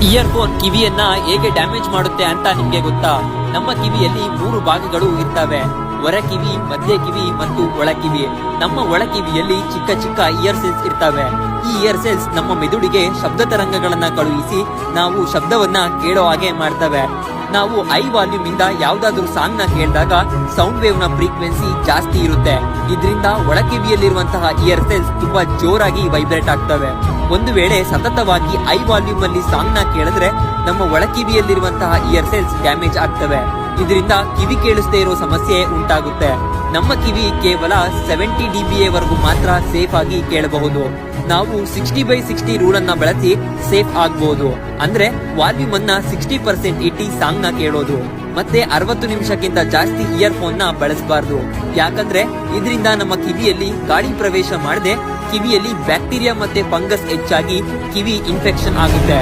Earphone ಕಿವಿಯನ್ನ ಹೇಗೆ damage ಮಾಡುತ್ತೆ ಅಂತ ನಿಮ್ಗೆ ಗೊತ್ತಾ? ನಮ್ಮ ಕಿವಿಯಲ್ಲಿ 3 ಭಾಗಗಳು ಇರ್ತವೆ: ಹೊರ ಕಿವಿ, ಮಧ್ಯ ಕಿವಿ ಮತ್ತು ಒಳ ಕಿವಿ. ನಮ್ಮ ಒಳ ಕಿವಿಯಲ್ಲಿ ಚಿಕ್ಕ ಚಿಕ್ಕ ಇಯರ್ ಸೆಲ್ಸ್ ಇರ್ತವೆ. ಈ ಇಯರ್ ಸೆಲ್ಸ್ ನಮ್ಮ ಮೆದುಳಿಗೆ ಶಬ್ದ ತರಂಗಗಳನ್ನ ಕಳುಹಿಸಿ ನಾವು ಶಬ್ದವನ್ನ ಕೇಳೋ ಹಾಗೆ ಮಾಡ್ತವೆ. ನಾವು ಹೈ ವಾಲ್ಯೂಮ್ ಇಂದ ಯಾವ್ದಾದ್ರು ಸಾಂಗ್ ನ ಕೇಳಿದಾಗ ಸೌಂಡ್ ವೇವ್ ನ ಫ್ರೀಕ್ವೆನ್ಸಿ ಜಾಸ್ತಿ ಇರುತ್ತೆ. ಇದರಿಂದ ಒಳ ಕಿವಿಯಲ್ಲಿರುವಂತಹ ಇಯರ್ ಸೆಲ್ಸ್ ತುಂಬಾ ಜೋರಾಗಿ ವೈಬ್ರೇಟ್ ಆಗ್ತವೆ. ಒಂದು ವೇಳೆ ಸತತವಾಗಿ ಹೈ ವಾಲ್ಯೂಮ್ ಅಲ್ಲಿ ಸಾಂಗ್ ನ ಕೇಳಿದ್ರೆ ನಮ್ಮ ಒಳ ಕಿವಿಯಲ್ಲಿರುವಂತಹ ಇಯರ್ ಸೆಲ್ಸ್ ಡ್ಯಾಮೇಜ್ ಆಗ್ತವೆ. ಇದರಿಂದ ಕಿವಿ ಕೇಳಿಸದೇ ಇರೋ ಸಮಸ್ಯೆ ಉಂಟಾಗುತ್ತೆ. ನಮ್ಮ ಕಿವಿ ಕೇವಲ 70 dBA ವರೆಗೂ ಮಾತ್ರ ಸೇಫ್ ಆಗಿ ಕೇಳಬಹುದು. ನಾವು 60/60 ರೂಲ್ ಅನ್ನ ಬಳಸಿ ಸೇಫ್ ಆಗಬಹುದು. ಅಂದ್ರೆ ವಾಲ್ಯೂಮ್ ಅನ್ನ 60% ಇಟ್ಟಿ ಸಾಂಗ್ ನ ಕೇಳೋದು. ಮತ್ತೆ 60 ನಿಮಿಷಕ್ಕಿಂತ ಜಾಸ್ತಿ ಇಯರ್ಫೋನ್ ನ ಬಳಸಬಾರ್ದು. ಯಾಕಂದ್ರೆ ಇದರಿಂದ ನಮ್ಮ ಕಿವಿಯಲ್ಲಿ ಗಾಳಿ ಪ್ರವೇಶ ಮಾಡದೆ ಕಿವಿಯಲ್ಲಿ ಬ್ಯಾಕ್ಟೀರಿಯಾ ಮತ್ತೆ ಫಂಗಸ್ ಹೆಚ್ಚಾಗಿ ಕಿವಿ ಇನ್ಫೆಕ್ಷನ್ ಆಗುತ್ತೆ.